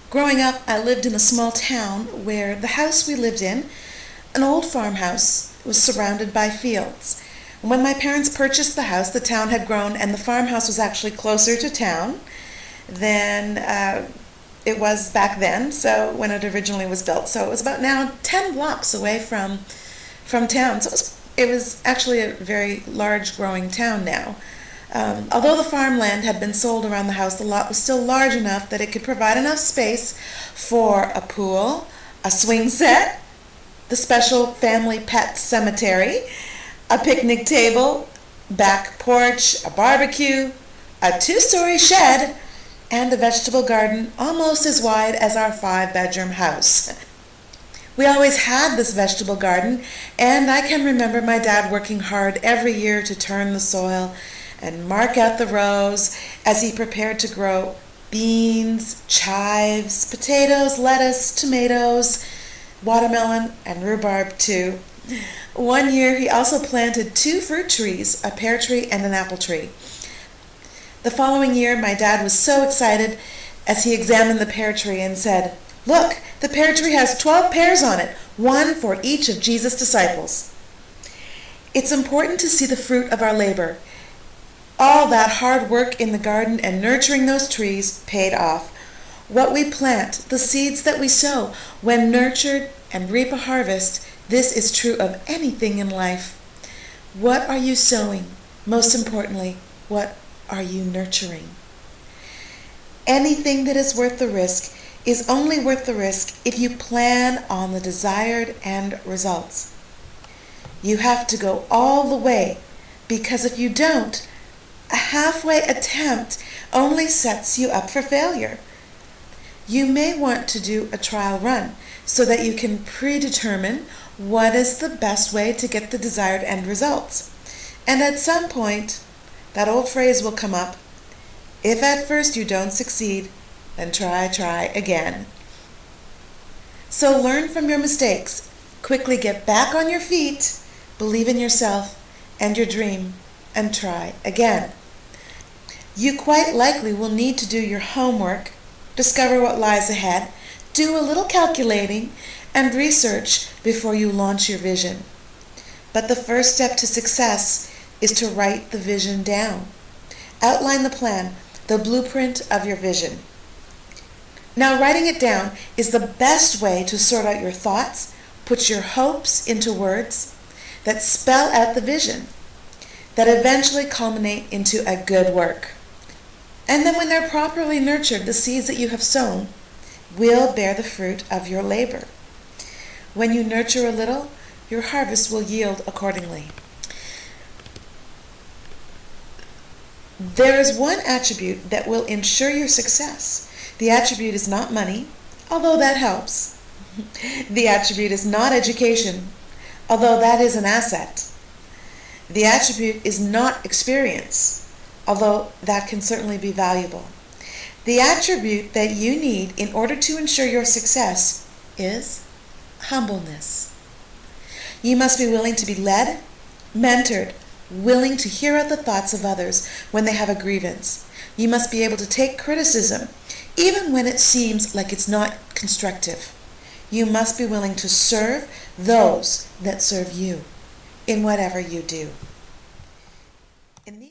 Growing up, I lived in a small town where the house we lived in, an old farmhouse, was surrounded by fields. When my parents purchased the house, the town had grown and the farmhouse was actually closer to town than it was back then, so when it originally was built. So it was about now 10 blocks away from town. So it was actually a very large growing town now. Although the farmland had been sold around the house, the lot was still large enough that it could provide enough space for a pool, a swing set, the special family pet cemetery, a picnic table, back porch, a barbecue, a two-story shed, and a vegetable garden almost as wide as our 5-bedroom house. We always had this vegetable garden, and I can remember my dad working hard every year to turn the soil and mark out the rows as he prepared to grow beans, chives, potatoes, lettuce, tomatoes, watermelon, and rhubarb too. One year he also planted 2 fruit trees, a pear tree and an apple tree. The following year my dad was so excited as he examined the pear tree and said, "Look, the pear tree has 12 pears on it, one for each of Jesus' disciples." It's important to see the fruit of our labor. All that hard work in the garden and nurturing those trees paid off. What we plant, the seeds that we sow, when nurtured and reap a harvest, this is true of anything in life. What are you sowing? Most importantly, what are you nurturing? Anything that is worth the risk is only worth the risk if you plan on the desired end results. You have to go all the way, because if you don't, a halfway attempt only sets you up for failure. You may want to do a trial run so that you can predetermine what is the best way to get the desired end results. And at some point, that old phrase will come up, if at first you don't succeed, then try again. So learn from your mistakes, quickly get back on your feet, believe in yourself and your dream, and try again. You quite likely will need to do your homework, discover what lies ahead, do a little calculating, and research before you launch your vision. But the first step to success is to write the vision down. Outline the plan, the blueprint of your vision. Now, writing it down is the best way to sort out your thoughts, put your hopes into words that spell out the vision, that eventually culminate into a good work. And then when they're properly nurtured, the seeds that you have sown will bear the fruit of your labor. When you nurture a little, your harvest will yield accordingly. There is one attribute that will ensure your success. The attribute is not money, although that helps. The attribute is not education, although that is an asset. The attribute is not experience, although that can certainly be valuable. The attribute that you need in order to ensure your success is humbleness. You must be willing to be led, mentored, willing to hear out the thoughts of others when they have a grievance. You must be able to take criticism, even when it seems like it's not constructive. You must be willing to serve those that serve you in whatever you do.